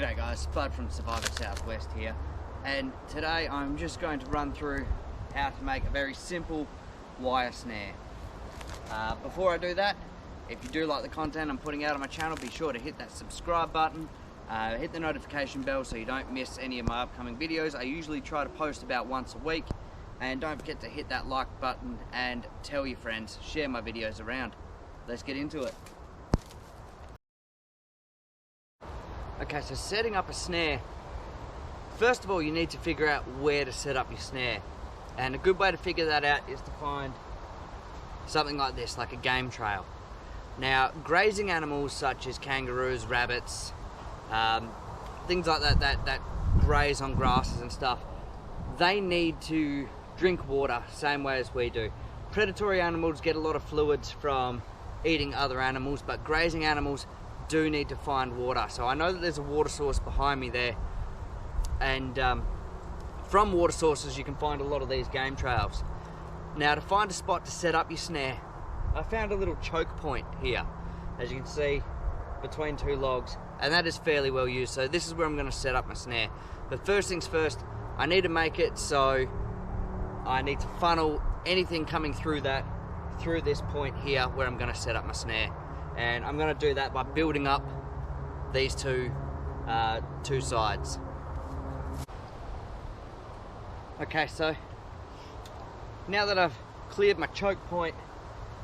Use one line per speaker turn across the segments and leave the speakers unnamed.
G'day guys, Bud from Survivor Southwest here, and today I'm just going to run through how to make a very simple wire snare. Before I do that, if you do like the content I'm putting out on my channel, be sure to hit that subscribe button, hit the notification bell so you don't miss any of my upcoming videos. I usually try to post about once a week, and don't forget to hit that like button and tell your friends, share my videos around. Let's get into it. Okay, so setting up a snare. First of all, you need to figure out where to set up your snare. And a good way to figure that out is to find something like this, like a game trail. Now, grazing animals such as kangaroos, rabbits, things like that graze on grasses and stuff, they need to drink water same way as we do. Predatory animals get a lot of fluids from eating other animals, but grazing animals do need to find water. So I know that there's a water source behind me there, and from water sources you can find a lot of these game trails. Now, to find a spot to set up your snare, I found a little choke point here, as you can see, between two logs, and that is fairly well used. So this is where I'm going to set up my snare. But first things first, I need to make it so I need to funnel anything coming through this point here where I'm going to set up my snare. And I'm going to do that by building up these two sides. Okay, so now that I've cleared my choke point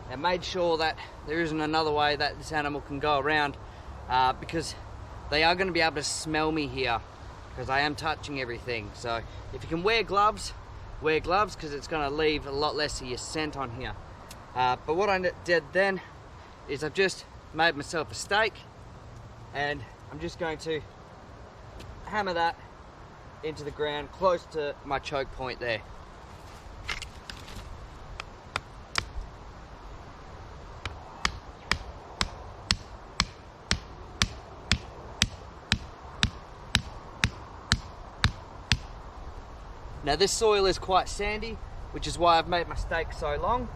and made sure that there isn't another way that this animal can go around, because they are going to be able to smell me here because I am touching everything. So if you can wear gloves because it's going to leave a lot less of your scent on here. But what I did then is I've just made myself a stake, and I'm just going to hammer that into the ground close to my choke point there. Now this soil is quite sandy, which is why I've made my stake so long.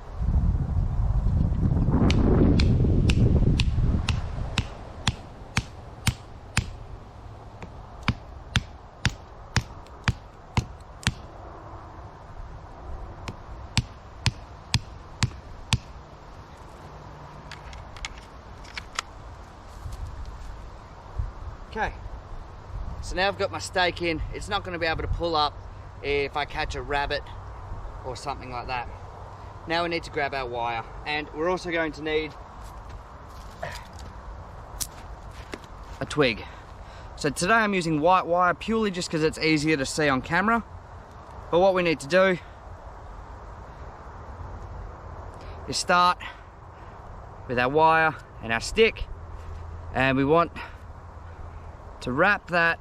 Okay, so now I've got my stake in. It's not going to be able to pull up if I catch a rabbit or something like that. Now we need to grab our wire, and we're also going to need a twig. So today I'm using white wire purely just because it's easier to see on camera. But what we need to do is start with our wire and our stick, and we want to wrap that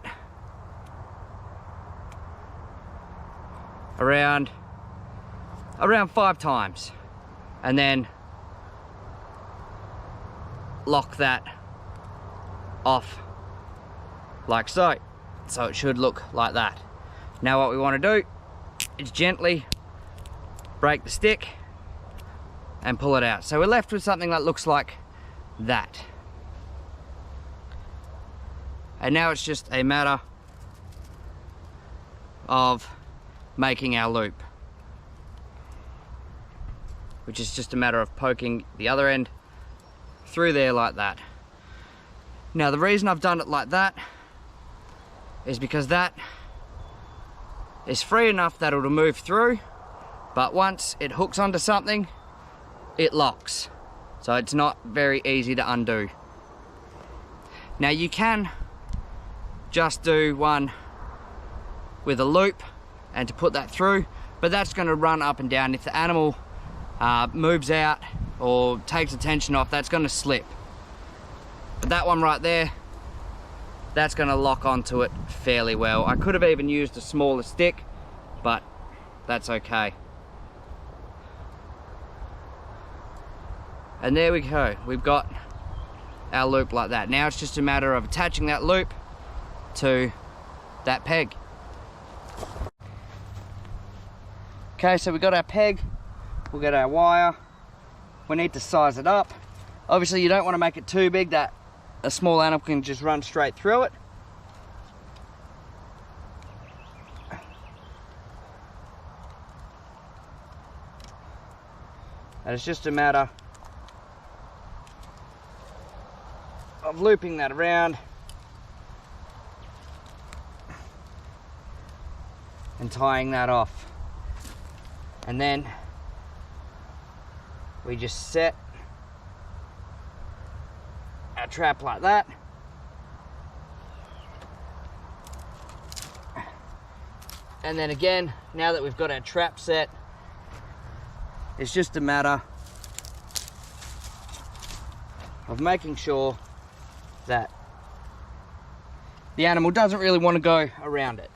around 5 times, and then lock that off like so. So it should look like that. Now what we want to do is gently break the stick and pull it out. So we're left with something that looks like that. And now it's just a matter of making our loop, which is just a matter of poking the other end through there like that. Now the reason I've done it like that is because that is free enough that it'll move through, but once it hooks onto something, it locks. So it's not very easy to undo. Now you can just do one with a loop and to put that through, but that's going to run up and down. If the animal moves out or takes the tension off, that's going to slip. But that one right there, that's going to lock onto it fairly well. I could have even used a smaller stick, but that's okay. And there we go, we've got our loop like that. Now it's just a matter of attaching that loop to that peg. Okay, so we got our peg, we'll get our wire, we need to size it up. Obviously you don't want to make it too big that a small animal can just run straight through it. And it's just a matter of looping that around and tying that off. And then we just set our trap like that. And then again, now that we've got our trap set, it's just a matter of making sure that the animal doesn't really want to go around it.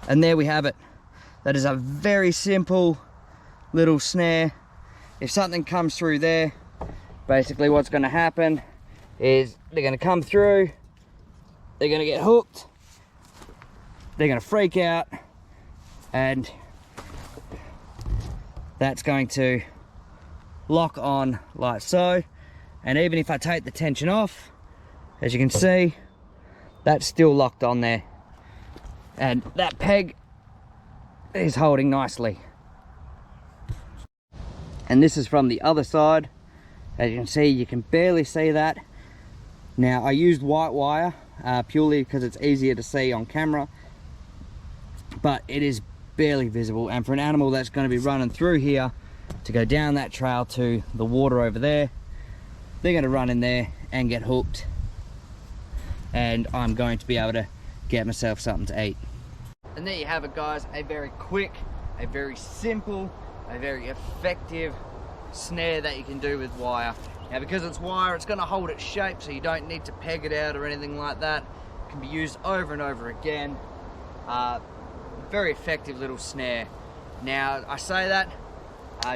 And there we have it. That is a very simple little snare. If something comes through there, basically what's going to happen is they're going to come through, they're going to get hooked, they're going to freak out, and that's going to lock on like so. And even if I take the tension off, as you can see, that's still locked on there, and that peg is holding nicely. And this is from the other side. As you can see, you can barely see that. Now I used white wire purely because it's easier to see on camera, but it is barely visible. And for an animal that's going to be running through here to go down that trail to the water over there, they're going to run in there and get hooked, and I'm going to be able to get myself something to eat. And there you have it, guys. A very quick, a very simple, a very effective snare that you can do with wire. Now because it's wire, it's going to hold its shape, so you don't need to peg it out or anything like that. It can be used over and over again. Very effective little snare. Now I say that,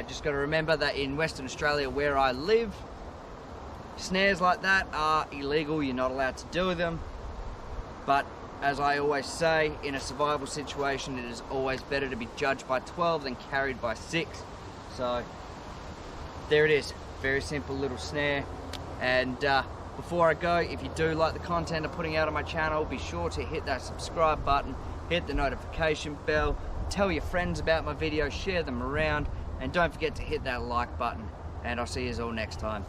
just got to remember that in Western Australia where I live, snares like that are illegal. You're not allowed to do them. But as I always say, in a survival situation, it is always better to be judged by 12 than carried by 6. So there it is, very simple little snare. And before I go, if you do like the content I'm putting out on my channel, be sure to hit that subscribe button, hit the notification bell, tell your friends about my videos, share them around, and don't forget to hit that like button. And I'll see you all next time.